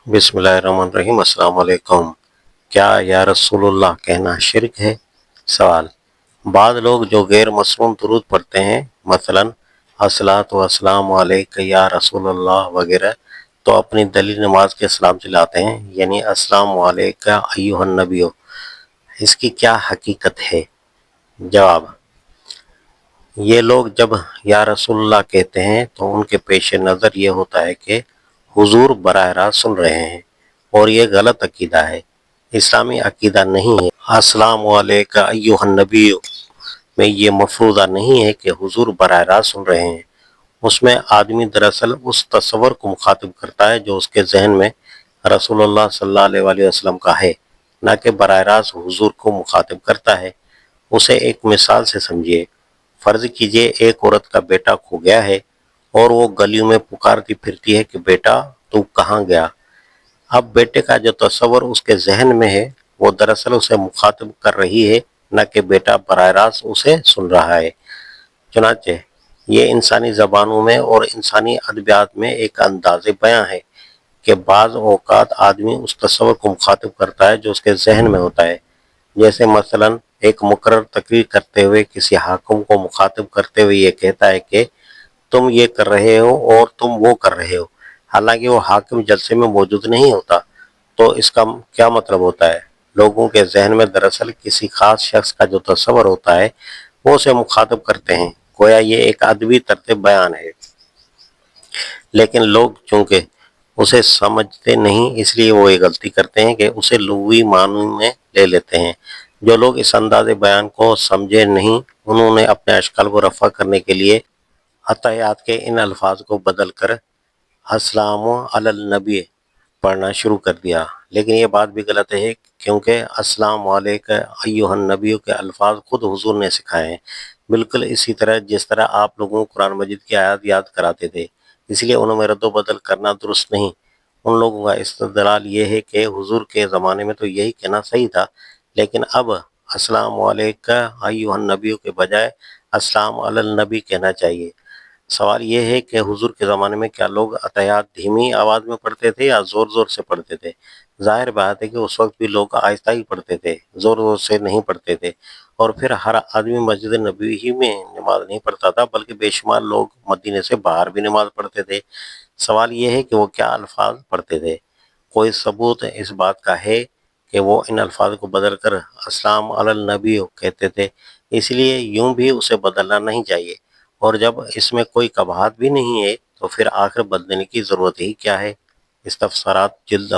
बिस्मिल्लाहिर्रहमानिर्रहीम। अस्सलाम वालेकुम। क्या या रसूलुल्लाह कहना शिर्क है? सवाल। बाद लोग जो गैर मसनून दुरूद पढ़ते हैं, मसलन अस्सलातु वस्सलामु अलैका या रसूलल्लाह वगैरह, तो अपनी दलील नमाज के सलाम चिल्लाते हैं, यानी अस्सलामु अलैका अय्युहन नबियो। इसकी क्या हकीकत है? जवाब। ये लोग जब या रसूलुल्लाह कहते हैं तो उनके पेश नज़र ये होता है कि हुजूर बराह रास्त सुन रहे हैं, और ये गलत अकीदा है, इस्लामी अकीदा नहीं है। अस्सलामु अलैका अय्युहन नबी में ये मफरूज़ा नहीं है कि हुजूर बराह रास्त सुन रहे हैं। उसमें आदमी दरअसल उस तस्वर को मुखातिब करता है जो उसके जहन में रसूलुल्लाह सल्लल्लाहु अलैहि वसल्लम का है, न कि बराह रास्त हुजूर को मुखातिब करता है। उसे एक मिसाल से समझिए। फर्ज कीजिए एक औरत का बेटा खो गया है और वो गलियों में पुकारती फिरती है कि बेटा तू कहाँ गया। अब बेटे का जो तस्वर उसके जहन में है वो दरअसल उसे मुखातिब कर रही है, न कि बेटा बराह रास्त उसे सुन रहा है। चुनांचे ये इंसानी ज़बानों में और इंसानी अदबियात में एक अंदाज़े बयां है कि बाज़ औक़ात आदमी उस तस्वर को मुखातिब करता है जो उसके जहन में होता है। जैसे मसलन एक मुकर्रर तकरीर करते हुए किसी हाकिम को मुखातिब करते हुए ये कहता है कि तुम ये कर रहे हो और तुम वो कर रहे हो, हालांकि वो हाकिम जलसे में मौजूद नहीं होता। तो इसका क्या मतलब होता है? लोगों के जहन में दरअसल किसी खास शख्स का जो तस्वर होता है वो उसे मुखातिब करते हैं, गोया ये एक अदबी तरतीब बयान है। लेकिन लोग चूंकि उसे समझते नहीं, इसलिए वो ये गलती करते हैं कि उसे लुग़वी मानू में ले लेते हैं। जो लोग इस अंदाज़े बयान को समझे नहीं, उन्होंने अपने अशकाल को रफ़ा करने के लिए अतायात के इन अल्फाज को बदल कर अस्सलामु अलल नबी पढ़ना शुरू कर दिया। लेकिन ये बात भी गलत है, क्योंकि अस्सलामु अलैका अय्युहन नबी के अल्फाज खुद हुजूर ने सिखाए हैं, बिल्कुल इसी तरह जिस तरह आप लोगों को कुरान मजीद की आयत याद कराते थे। इसलिए उनमें रद्द बदल करना दुरुस्त नहीं। उन लोगों का इस्तदलाल ये है कि हुजूर के ज़माने में तो यही कहना सही था, लेकिन अब अस्सलामु अलैका अय्युहन नबी के बजाय अस्सलामु अलल नबी कहना चाहिए। सवाल ये है कि हुजूर के ज़माने में क्या लोग अतायात धीमी आवाज़ में पढ़ते थे या ज़ोर-ज़ोर से पढ़ते थे? ज़ाहिर बात है कि उस वक़्त भी लोग आहिस्ता ही पढ़ते थे, ज़ोर-ज़ोर से नहीं पढ़ते थे। और फिर हर आदमी मस्जिद नबवी ही में नमाज़ नहीं पढ़ता था, बल्कि बेशुमार लोग मदीने से बाहर भी नमाज़ पढ़ते थे। सवाल ये है कि वो क्या अल्फाज पढ़ते थे? कोई सबूत इस बात का है कि वो इन अल्फाज को बदल कर अस्सलाम अलल नबी कहते थे? इसलिए यूं भी उसे बदलना नहीं चाहिए। और जब इसमें कोई कबाहत भी नहीं है तो फिर आखिर बदलने की ज़रूरत ही क्या है? इस्तफ़सारात जिल्द